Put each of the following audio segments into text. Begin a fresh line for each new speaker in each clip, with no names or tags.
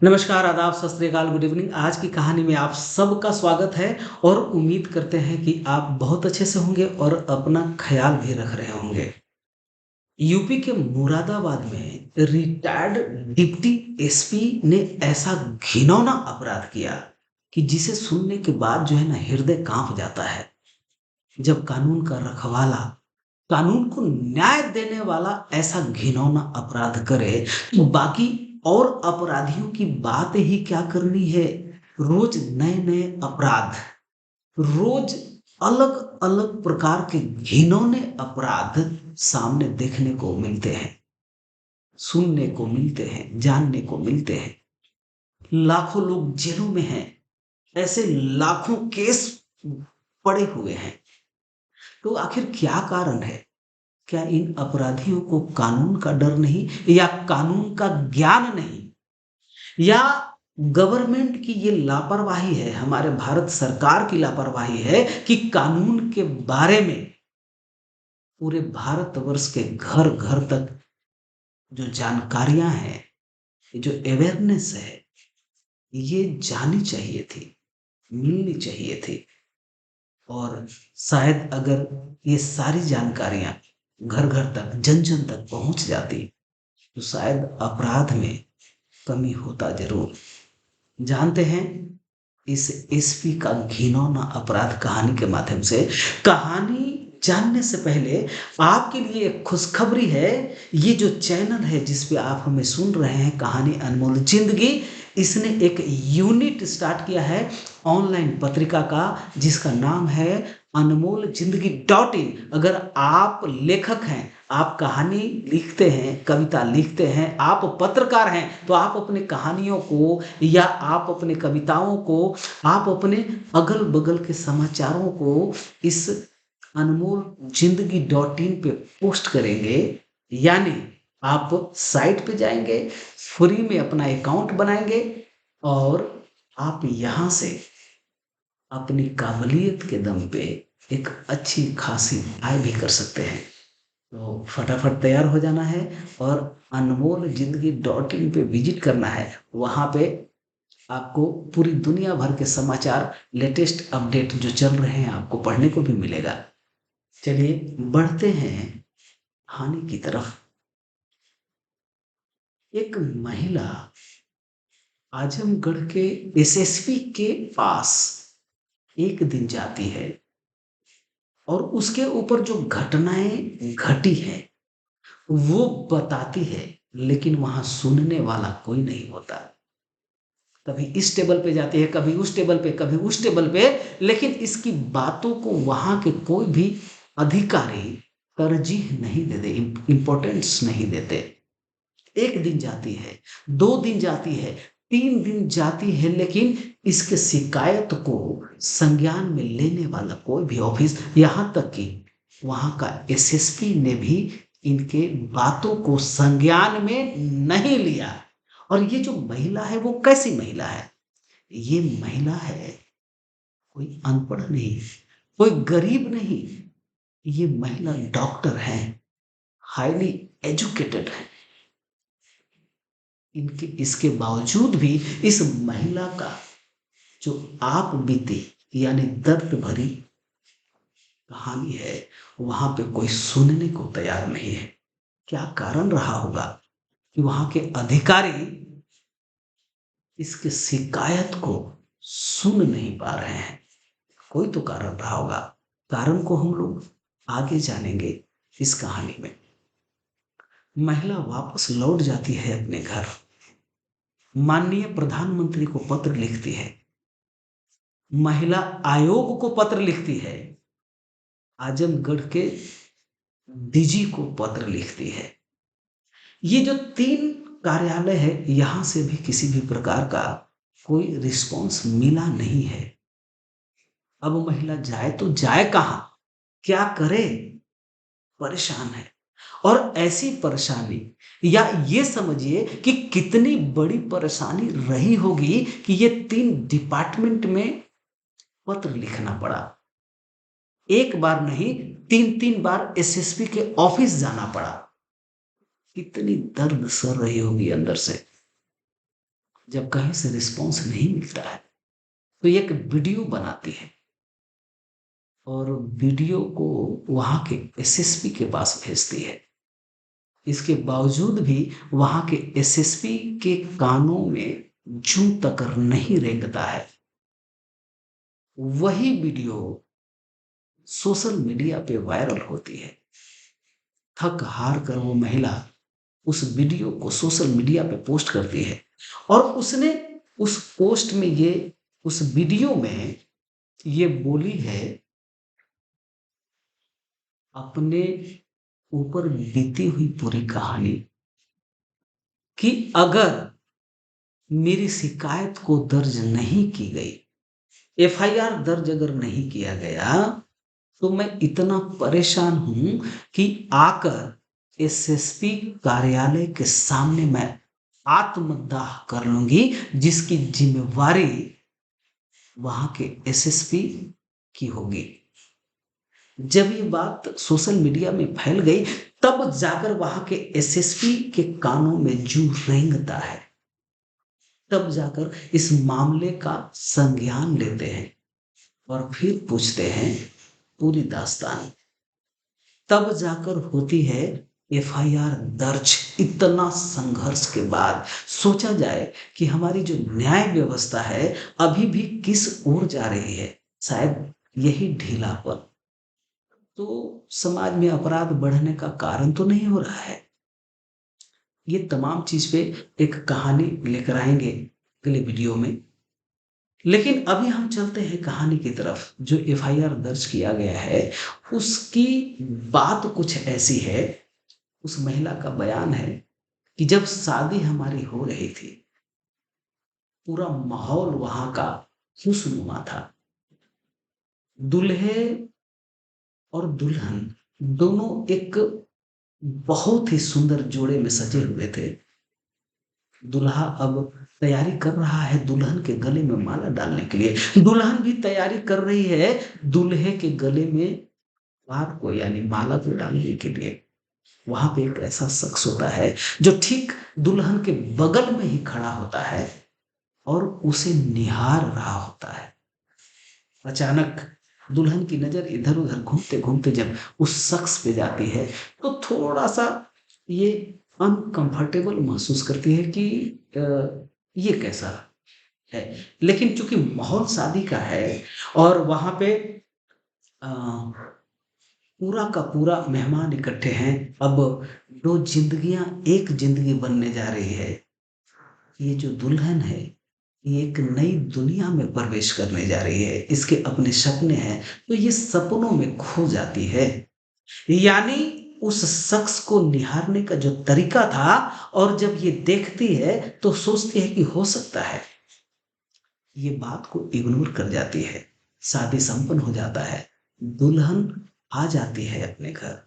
नमस्कार, आदाब, सत श्री अकाल, गुड इवनिंग। आज की कहानी में आप सबका स्वागत है और उम्मीद करते हैं कि आप बहुत अच्छे से होंगे और अपना ख्याल भी रख रहे होंगे। यूपी के मुरादाबाद में रिटायर्ड डिप्टी एसपी ने ऐसा घिनौना अपराध किया कि जिसे सुनने के बाद जो है ना हृदय कांप जाता है। जब कानून का रखवाला, कानून को न्याय देने वाला ऐसा घिनौना अपराध करे तो बाकी और अपराधियों की बात ही क्या करनी है। रोज नए नए अपराध, रोज अलग अलग प्रकार के घिनौने अपराध सामने देखने को मिलते हैं, सुनने को मिलते हैं, जानने को मिलते हैं। लाखों लोग जेलों में हैं, ऐसे लाखों केस पड़े हुए हैं। तो आखिर क्या कारण है? क्या इन अपराधियों को कानून का डर नहीं, या कानून का ज्ञान नहीं, या गवर्नमेंट की ये लापरवाही है, हमारे भारत सरकार की लापरवाही है कि कानून के बारे में पूरे भारतवर्ष के घर घर तक जो जानकारियां हैं, जो अवेयरनेस है, ये जानी चाहिए थी, मिलनी चाहिए थी। और शायद अगर ये सारी जानकारियां घर घर तक, जन जन तक पहुंच जाती तो शायद अपराध में कमी होता जरूर। जानते हैं इस एसपी का घिनौना अपराध कहानी के माध्यम से। कहानी जानने से पहले आपके लिए एक खुशखबरी है। ये जो चैनल है जिस पे आप हमें सुन रहे हैं, कहानी अनमोल जिंदगी, इसने एक यूनिट स्टार्ट किया है ऑनलाइन पत्रिका का, जिसका नाम है अनमोल जिंदगी.in। अगर आप लेखक हैं, आप कहानी लिखते हैं, कविता लिखते हैं, आप पत्रकार हैं, तो आप अपने कहानियों को या आप अपने कविताओं को, आप अपने अगल बगल के समाचारों को इस अनमोल जिंदगी.in पे पोस्ट करेंगे। यानी आप साइट पे जाएंगे, फ्री में अपना अकाउंट बनाएंगे और आप यहाँ से अपनी काबिलियत के दम पे एक अच्छी खासी आय भी कर सकते हैं। तो फटाफट तैयार हो जाना है और अनमोल जिंदगी.in पे विजिट करना है। वहाँ पे आपको पूरी दुनिया भर के समाचार, लेटेस्ट अपडेट जो चल रहे हैं, आपको पढ़ने को भी मिलेगा। चलिए बढ़ते हैं कहानी की तरफ। एक महिला आजमगढ़ के एसएसपी के पास एक दिन जाती है और उसके ऊपर जो घटनाएं घटी है वो बताती है, लेकिन वहां सुनने वाला कोई नहीं होता। कभी इस टेबल पे जाती है, कभी उस टेबल पे, कभी उस टेबल पे, लेकिन इसकी बातों को वहां के कोई भी अधिकारी तरजीह नहीं देते, इंपॉर्टेंस नहीं देते। एक दिन जाती है, 2 दिन जाती है, 3 दिन जाती है, लेकिन इसके शिकायत को संज्ञान में लेने वाला कोई भी ऑफिस, यहाँ तक कि वहां का एसएसपी ने भी इनके बातों को संज्ञान में नहीं लिया। और ये जो महिला है वो कैसी महिला है? ये महिला है कोई अनपढ़ नहीं, कोई गरीब नहीं, ये महिला डॉक्टर है, हाईली एजुकेटेड है। इनके इसके बावजूद भी इस महिला का जो आप बीती, यानी दर्द भरी कहानी है, वहां पे कोई सुनने को तैयार नहीं है। क्या कारण रहा होगा कि वहां के अधिकारी इसके शिकायत को सुन नहीं पा रहे हैं? कोई तो कारण रहा होगा। कारण को हम लोग आगे जानेंगे इस कहानी में। महिला वापस लौट जाती है अपने घर, माननीय प्रधानमंत्री को पत्र लिखती है, महिला आयोग को पत्र लिखती है, आजमगढ़ के डीजी को पत्र लिखती है। ये जो 3 कार्यालय है, यहां से भी किसी भी प्रकार का कोई रिस्पॉन्स मिला नहीं है। अब महिला जाए तो जाए कहां, क्या करे? परेशान है। और ऐसी परेशानी, या ये समझिए कि कितनी बड़ी परेशानी रही होगी कि ये 3 डिपार्टमेंट में पत्र लिखना पड़ा। एक बार नहीं, 3 बार एसएसपी के ऑफिस जाना पड़ा। कितनी दर्द सर रही होगी अंदर से। जब कहीं से रिस्पॉन्स नहीं मिलता है तो एक वीडियो बनाती है और वीडियो को वहां के एसएसपी के पास भेजती है। इसके बावजूद भी वहां के एसएसपी के कानों में जूं तक नहीं रेंगता है। वही वीडियो सोशल मीडिया पे वायरल होती है। थक हार कर वो महिला उस वीडियो को सोशल मीडिया पे पोस्ट करती है और उसने उस पोस्ट में ये उस वीडियो में ये बोली है, अपने ऊपर बीती हुई पूरी कहानी, कि अगर मेरी शिकायत को दर्ज नहीं की गई, एफआईआर दर्ज अगर नहीं किया गया, तो मैं इतना परेशान हूं कि आकर एसएसपी कार्यालय के सामने मैं आत्मदाह कर लूंगी, जिसकी जिम्मेवारी वहां के एसएसपी की होगी। जब ये बात सोशल मीडिया में फैल गई तब जाकर वहां के एसएसपी के कानों में जूं रेंगता है। तब जाकर इस मामले का संज्ञान लेते हैं और फिर पूछते हैं पूरी दास्तान। तब जाकर होती है एफआईआर दर्ज। इतना संघर्ष के बाद सोचा जाए कि हमारी जो न्याय व्यवस्था है अभी भी किस ओर जा रही है। शायद यही ढीलापन तो समाज में अपराध बढ़ने का कारण तो नहीं हो रहा है। ये तमाम चीज पे एक कहानी लेकर आएंगे अगले वीडियो में। लेकिन अभी हम चलते हैं कहानी की तरफ। जो एफआईआर दर्ज किया गया है उसकी बात कुछ ऐसी है, उस महिला का बयान है कि जब शादी हमारी हो रही थी, पूरा माहौल वहां का खुशनुमा था। दूल्हे और दुल्हन दोनों एक बहुत ही सुंदर जोड़े में सजे हुए थे। दूल्हा अब तैयारी कर रहा है दुल्हन के गले में माला डालने के लिए। दुल्हन भी तैयारी कर रही है दूल्हे के गले में हार को यानी माला को डालने के लिए। वहां पे एक ऐसा शख्स होता है जो ठीक दुल्हन के बगल में ही खड़ा होता है और उसे निहार रहा होता है। अचानक दुल्हन की नजर इधर उधर घूमते घूमते जब उस शख्स पे जाती है तो थोड़ा सा ये अनकंफर्टेबल महसूस करती है कि ये कैसा है। लेकिन चूंकि माहौल शादी का है और वहां पे अ, पूरा का पूरा मेहमान इकट्ठे हैं। अब दो जिंदगियां एक जिंदगी बनने जा रही है। ये जो दुल्हन है ये एक नई दुनिया में प्रवेश करने जा रही है। इसके अपने सपने हैं तो ये सपनों में खो जाती है। यानी उस शख्स को निहारने का जो तरीका था और जब ये देखती है तो सोचती है कि हो सकता है, ये बात को इग्नोर कर जाती है। शादी संपन्न हो जाता है, दुल्हन आ जाती है अपने घर।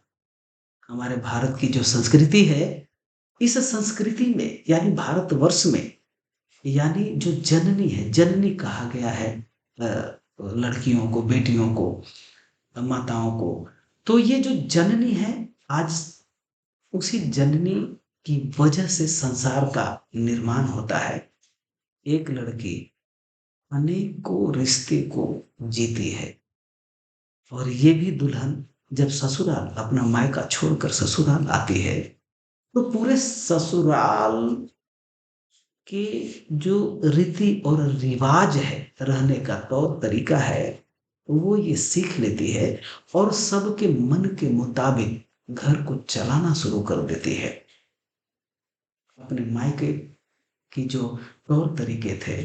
हमारे भारत की जो संस्कृति है, इस संस्कृति में यानी भारतवर्ष में यानी जो जननी है, जननी कहा गया है लड़कियों को, बेटियों को, माताओं को। तो ये जो जननी है, आज उसी जननी की वजह से संसार का निर्माण होता है। एक लड़की अनेकों रिश्ते को जीती है और ये भी दुल्हन जब ससुराल अपना मायका छोड़कर ससुराल आती है तो पूरे ससुराल के जो रीति और रिवाज है, रहने का तौर तरीका है, वो ये सीख लेती है और सबके मन के मुताबिक घर को चलाना शुरू कर देती है। अपने मायके की जो तौर तरीके थे,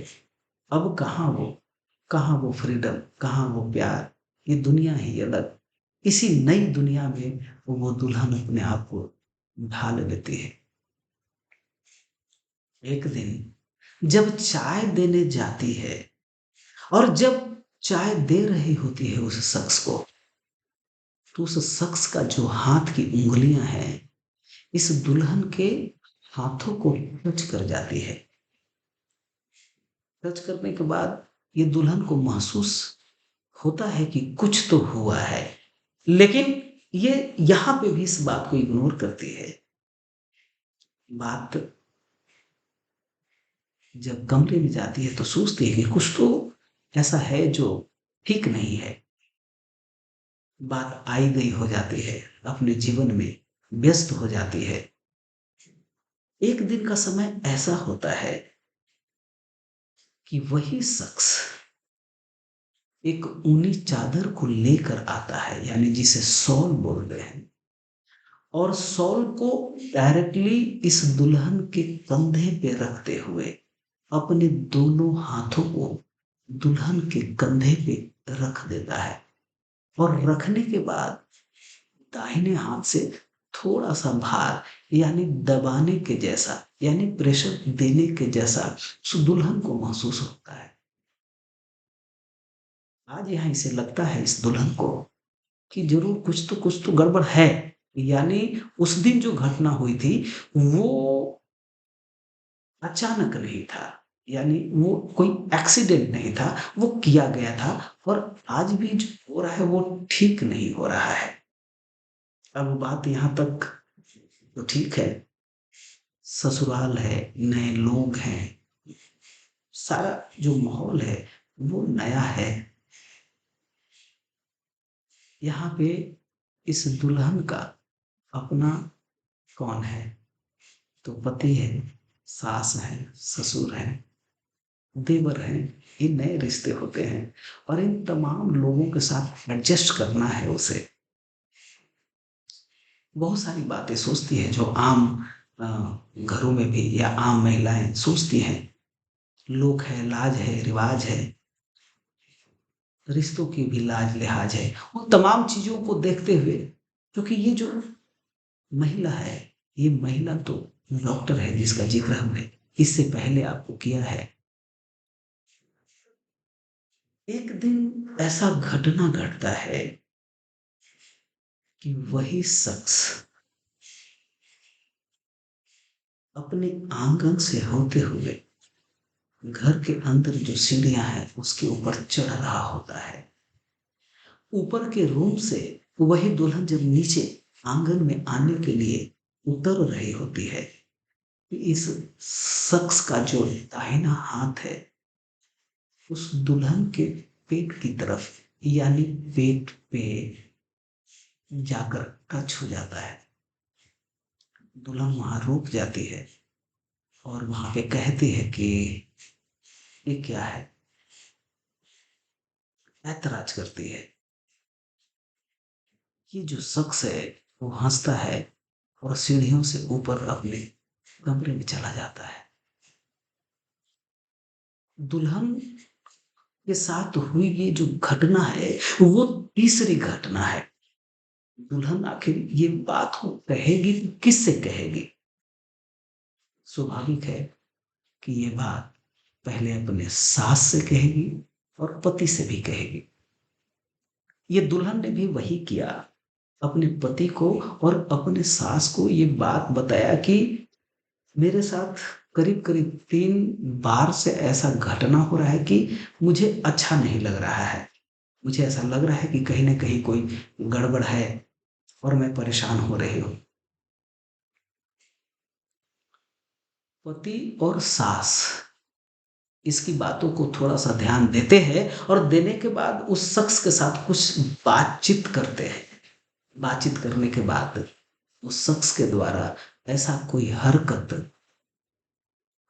अब कहाँ वो फ्रीडम, कहाँ वो प्यार। ये दुनिया ही अलग। इसी नई दुनिया में वो दुल्हन अपने आप को ढाल लेती है। एक दिन जब चाय देने जाती है और जब चाय दे रही होती है उस शख्स को, तो उस शख्स का जो हाथ की उंगलियां हैं इस दुल्हन के हाथों को टच कर जाती है। टच करने के बाद ये दुल्हन को महसूस होता है कि कुछ तो हुआ है, लेकिन ये यहां पे भी इस बात को इग्नोर करती है। बात जब कमरे में जाती है तो सोचती है कि कुछ तो ऐसा है जो ठीक नहीं है। बात आई गई हो जाती है, अपने जीवन में व्यस्त हो जाती है। एक दिन का समय ऐसा होता है कि वही शख्स एक ऊनी चादर को लेकर आता है, यानी जिसे शॉल बोलते हैं, और शॉल को डायरेक्टली इस दुल्हन के कंधे पे रखते हुए अपने दोनों हाथों को दुल्हन के कंधे पे रख देता है। और रखने के बाद दाहिने हाथ से थोड़ा सा भार, यानी दबाने के जैसा, यानी प्रेशर देने के जैसा उस दुल्हन को महसूस होता है। आज यहाँ इसे लगता है, इस दुल्हन को, कि जरूर कुछ तो गड़बड़ है। यानी उस दिन जो घटना हुई थी वो अचानक नहीं था, यानी वो कोई एक्सीडेंट नहीं था, वो किया गया था। और आज भी जो हो रहा है वो ठीक नहीं हो रहा है। अब बात यहाँ तक तो ठीक है, ससुराल है, नए लोग हैं, सारा जो माहौल है वो नया है। यहाँ पे इस दुल्हन का अपना कौन है? तो पति है, सास है, ससुर है, देवर हैं। ये नए रिश्ते होते हैं और इन तमाम लोगों के साथ एडजस्ट करना है उसे। बहुत सारी बातें सोचती है जो आम अ, घरों में भी या आम महिलाएं सोचती हैं। लोक है, लाज है, रिवाज है, रिश्तों की भी लाज लिहाज है। उन तमाम चीजों को देखते हुए, क्योंकि ये जो महिला है, ये महिला तो डॉक्टर है जिसका जिक्र हमने इससे पहले आपको किया है। एक दिन ऐसा घटना घटता है कि वही शख्स अपने आंगन से होते हुए घर के अंदर जो सीढ़ियां हैं उसके ऊपर चढ़ रहा होता है। ऊपर के रूम से वही दुल्हन जब नीचे आंगन में आने के लिए उतर रही होती है, इस शख्स का जो दाहिना हाथ है उस दुल्हन के पेट की तरफ, यानी पेट पे जाकर टच हो जाता है। दुल्हन वहां रुक जाती है और वहां पे कहती है कि ये क्या है, ऐतराज करती है। ये जो शख्स है वो हंसता है और सीढ़ियों से ऊपर अपने कमरे में चला जाता है। दुल्हन के साथ हुई ये जो घटना है वो तीसरी घटना है। दुल्हन आखिर ये बात को कहेगी तो किससे कहेगी? स्वाभाविक है कि ये बात पहले अपने सास से कहेगी और पति से भी कहेगी। ये दुल्हन ने भी वही किया, अपने पति को और अपने सास को ये बात बताया कि मेरे साथ करीब करीब 3 बार से ऐसा घटना हो रहा है कि मुझे अच्छा नहीं लग रहा है। मुझे ऐसा लग रहा है कि कहीं ना कहीं कोई गड़बड़ है और मैं परेशान हो रही हूँ। पति और सास इसकी बातों को थोड़ा सा ध्यान देते हैं और देने के बाद उस शख्स के साथ कुछ बातचीत करते हैं। बातचीत करने के बाद उस शख्स के द्वारा ऐसा कोई हरकत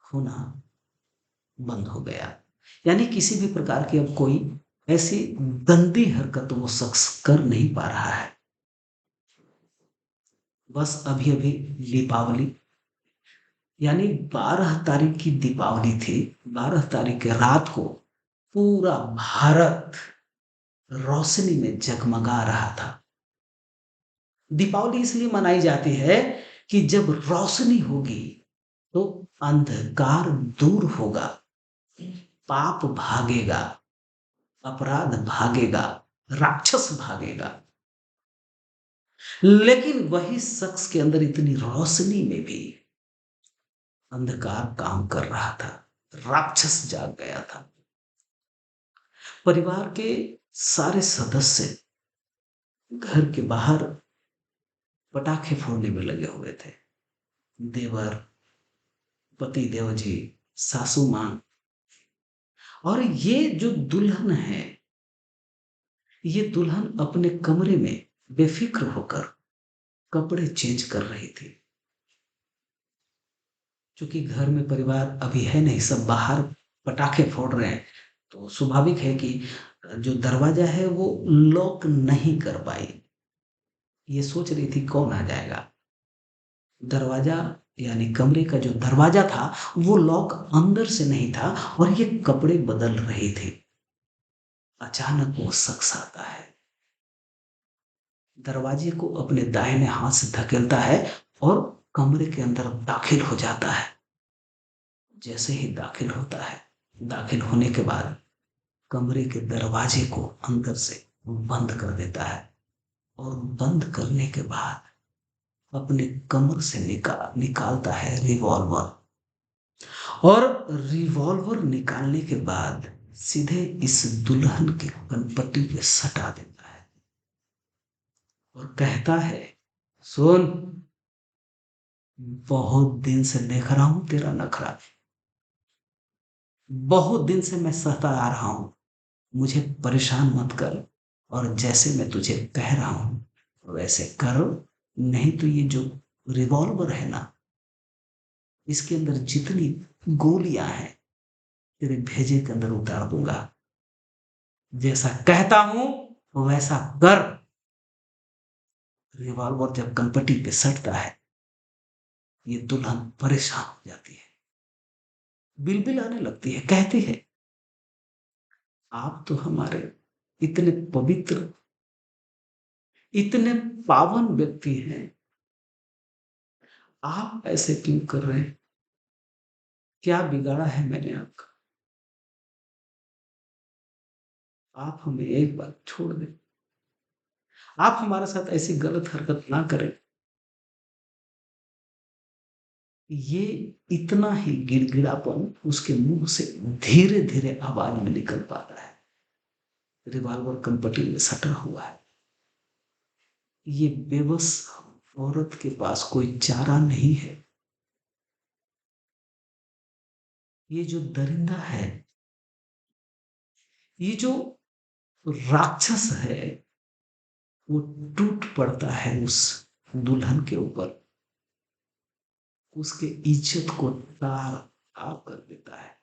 होना बंद हो गया। यानी किसी भी प्रकार की अब कोई ऐसी गंदी हरकत वो शख्स कर नहीं पा रहा है। बस अभी अभी दीपावली, यानी 12 तारीख की दीपावली थी। 12 तारीख की रात को पूरा भारत रोशनी में जगमगा रहा था। दीपावली इसलिए मनाई जाती है कि जब रोशनी होगी तो अंधकार दूर होगा, पाप भागेगा, अपराध भागेगा, राक्षस भागेगा। लेकिन वही शख्स के अंदर इतनी रोशनी में भी अंधकार काम कर रहा था, राक्षस जाग गया था। परिवार के सारे सदस्य घर के बाहर पटाखे फोड़ने में लगे हुए थे। देवर, पति देव जी, सासू मां। और ये जो दुल्हन है, ये दुल्हन अपने कमरे में बेफिक्र होकर कपड़े चेंज कर रही थी। क्योंकि घर में परिवार अभी है नहीं, सब बाहर पटाखे फोड़ रहे हैं, तो स्वाभाविक है कि जो दरवाजा है वो लॉक नहीं कर पाई। ये सोच रही थी कौन आ जाएगा। दरवाजा यानी कमरे का जो दरवाजा था वो लॉक अंदर से नहीं था, और ये कपड़े बदल रही थी। अचानक वो शख्स आता है, दरवाजे को अपने दाहिने हाथ से धकेलता है और कमरे के अंदर दाखिल हो जाता है। जैसे ही दाखिल होता है, दाखिल होने के बाद कमरे के दरवाजे को अंदर से बंद कर देता है, और बंद करने के बाद अपने कमर से निकालता है रिवॉल्वर। और रिवॉल्वर निकालने के बाद सीधे इस दुल्हन के कनपट्टी पे सटा देता है और कहता है, सुन, बहुत दिन से देख रहा हूं तेरा नखरा, बहुत दिन से मैं सहता आ रहा हूं, मुझे परेशान मत कर, और जैसे मैं तुझे कह रहा हूं वैसे कर, नहीं तो ये जो रिवॉल्वर है ना, इसके अंदर जितनी गोलियां हैं तेरे भेजे के अंदर उतार दूंगा। जैसा कहता हूं वैसा कर। रिवॉल्वर जब कनपट्टी पे सटता है, ये दुल्हन परेशान हो जाती है, बिलबिल आने लगती है, कहती है, आप तो हमारे इतने पवित्र, इतने पावन व्यक्ति हैं, आप ऐसे क्यों कर रहे हैं? क्या बिगाड़ा है मैंने आपका? आप हमें एक बार छोड़ दें, आप हमारे साथ ऐसी गलत हरकत ना करें। ये इतना ही गिड़गिड़ापन उसके मुंह से धीरे धीरे आवाज में निकल पाता है। रिवॉल्वर कनपटी में सटा हुआ है। ये बेबस औरत के पास कोई चारा नहीं है। ये जो दरिंदा है, ये जो राक्षस है, वो टूट पड़ता है उस दुल्हन के ऊपर, उसके इज्जत को तार तार कर देता है।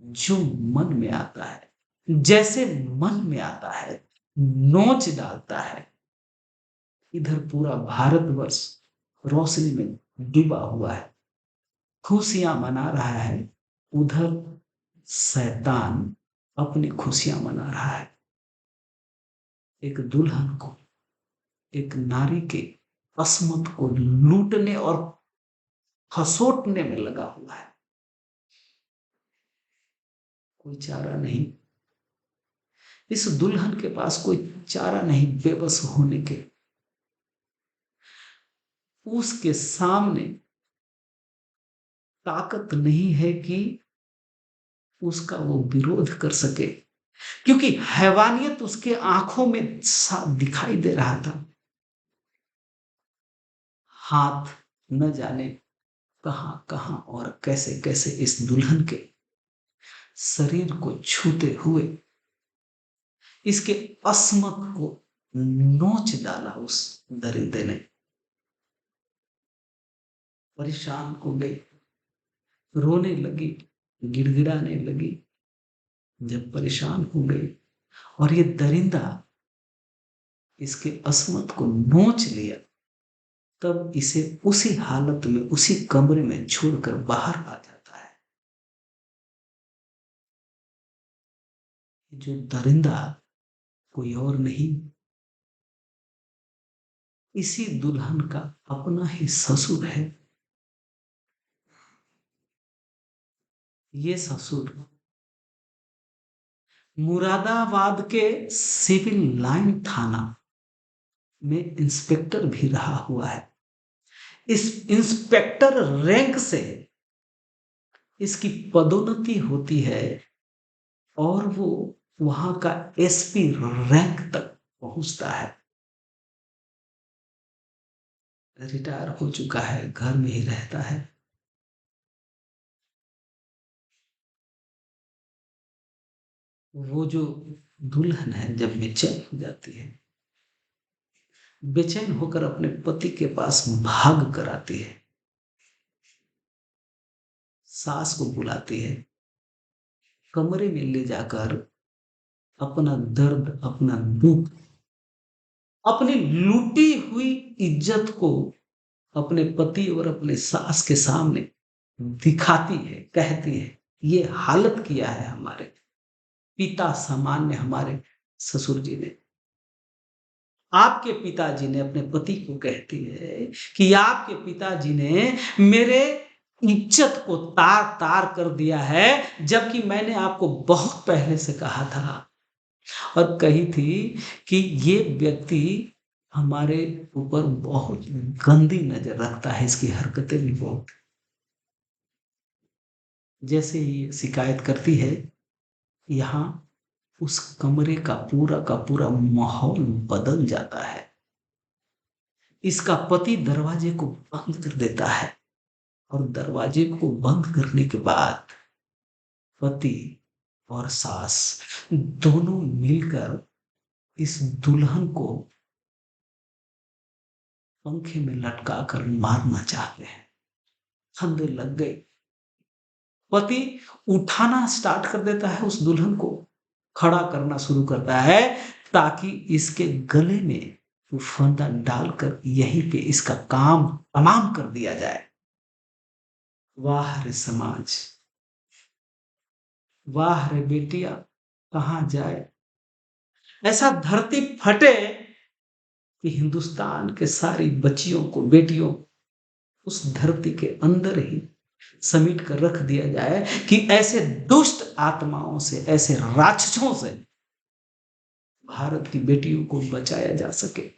जो मन में आता है, जैसे मन में आता है, नोच डालता है। इधर पूरा भारतवर्ष रोशनी में डूबा हुआ है, खुशियां मना रहा है, उधर शैतान अपनी खुशियां मना रहा है। एक दुल्हन को, एक नारी के अस्मत को लूटने और खसोटने में लगा हुआ है। कोई चारा नहीं, इस दुल्हन के पास कोई चारा नहीं बेबस होने के। उसके सामने ताकत नहीं है कि उसका वो विरोध कर सके, क्योंकि हैवानियत उसके आंखों में साफ दिखाई दे रहा था। हाथ न जाने कहां कहां और कैसे कैसे इस दुल्हन के शरीर को छूते हुए इसके अस्मक को नोच डाला उस दरिंदे ने। परेशान हो गई, रोने लगी, गिड़गिड़ाने लगी। जब परेशान हो गई और ये दरिंदा इसके अस्मत को नोच लिया, तब इसे उसी हालत में उसी कमरे में छोड़कर बाहर आ जाता है। जो दरिंदा कोई और नहीं, इसी दुल्हन का अपना ही ससुर है। ये ससुर मुरादाबाद के सिविल लाइन थाना में इंस्पेक्टर भी रहा हुआ है। इस इंस्पेक्टर रैंक से इसकी पदोन्नति होती है और वो वहां का एसपी रैंक तक पहुंचता है। रिटायर हो चुका है, घर में ही रहता है। वो जो दुल्हन है जब बेचैन हो जाती है, बेचैन होकर अपने पति के पास भाग कर आती है, सास को बुलाती है, कमरे में ले जाकर अपना दर्द, अपना दुख, अपनी लूटी हुई इज्जत को अपने पति और अपने सास के सामने दिखाती है, कहती है। ये हालत किया है हमारे पिता सामान्य हमारे ससुर जी ने। आपके पिताजी ने अपने पति को कहती है कि आपके पिताजी ने मेरे इज्जत को तार तार कर दिया है, जबकि मैंने आपको बहुत पहले से कहा था और कही थी कि ये व्यक्ति हमारे ऊपर बहुत गंदी नजर रखता है, इसकी हरकतें भी बहुत। जैसे ही शिकायत करती है, यहाँ उस कमरे का पूरा माहौल बदल जाता है। इसका पति दरवाजे को बंद कर देता है और दरवाजे को बंद करने के बाद पति और सास दोनों मिलकर इस दुल्हन को पंखे में लटका कर मारना चाहते हैं। फंदे लग गए। पति उठाना स्टार्ट कर देता है उस दुल्हन को, खड़ा करना शुरू करता है ताकि इसके गले में वो फंदा डालकर यहीं पे इसका काम तमाम कर दिया जाए। वाह रे समाज, वाह रे बेटिया, कहाँ जाए। ऐसा धरती फटे कि हिंदुस्तान के सारी बच्चियों को, बेटियों उस धरती के अंदर ही समेट कर रख दिया जाए कि ऐसे दुष्ट आत्माओं से, ऐसे राक्षसों से भारत की बेटियों को बचाया जा सके।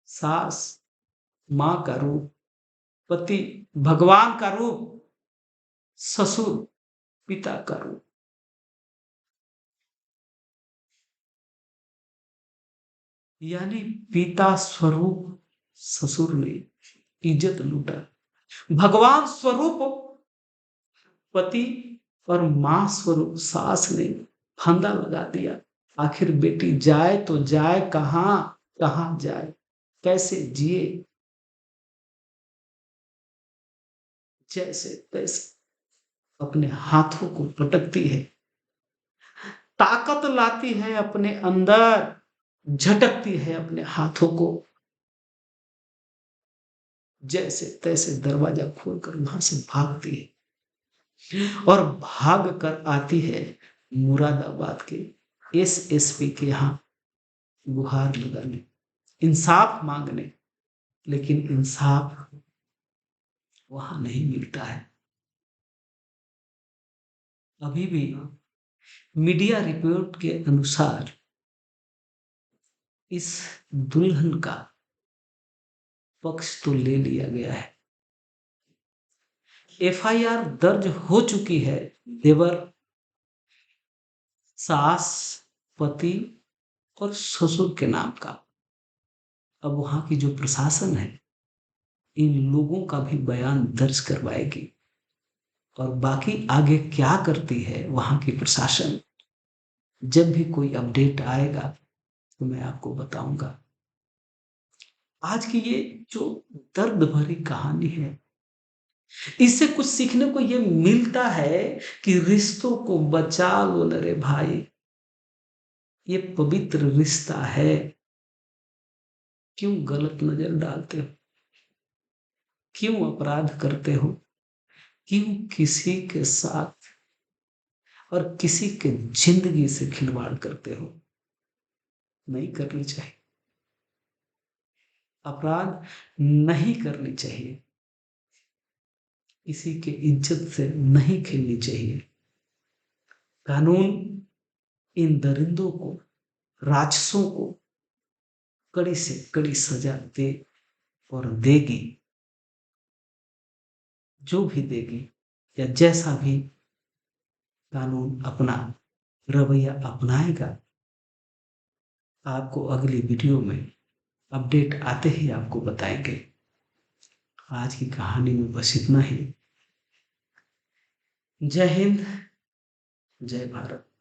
सास मां का रूप, पति भगवान का रूप, ससुर पिता का रूप। यानी पिता स्वरूप ससुर ने इज्जत लूटा, भगवान स्वरूप पति और मां स्वरूप सास ने फंदा लगा दिया। आखिर बेटी जाए तो जाए कहां, कहां जाए, कैसे जिए। जैसे तैसे अपने हाथों को पटकती है, ताकत लाती है अपने अंदर, झटकती है अपने हाथों को, जैसे तैसे दरवाजा खोलकर वहां से भागती है और भाग कर आती है मुरादाबाद के एसएसपी के यहां गुहार लगाने, इंसाफ मांगने। लेकिन इंसाफ वहां नहीं मिलता है। अभी भी मीडिया रिपोर्ट के अनुसार इस दुल्हन का पक्ष तो ले लिया गया है, एफआईआर दर्ज हो चुकी है देवर, सास, पति और ससुर के नाम का। अब वहां की जो प्रशासन है इन लोगों का भी बयान दर्ज करवाएगी और बाकी आगे क्या करती है वहां की प्रशासन, जब भी कोई अपडेट आएगा तो मैं आपको बताऊंगा। आज की ये जो दर्द भरी कहानी है, इससे कुछ सीखने को ये मिलता है कि रिश्तों को बचा लो न रे भाई। ये पवित्र रिश्ता है, क्यों गलत नजर डालते हो, क्यों अपराध करते हो, क्यों किसी के साथ और किसी के जिंदगी से खिलवाड़ करते हो। नहीं करनी चाहिए, अपराध नहीं करनी चाहिए, किसी के इज्जत से नहीं खेलनी चाहिए। कानून इन दरिंदों को, राक्षसों को कड़ी से कड़ी सजा दे और देगी, जो भी देगी या जैसा भी कानून अपना रवैया अपनाएगा। आपको अगली वीडियो में अपडेट आते ही आपको बताएंगे। आज की कहानी में बस इतना ही। जय हिंद, जय भारत।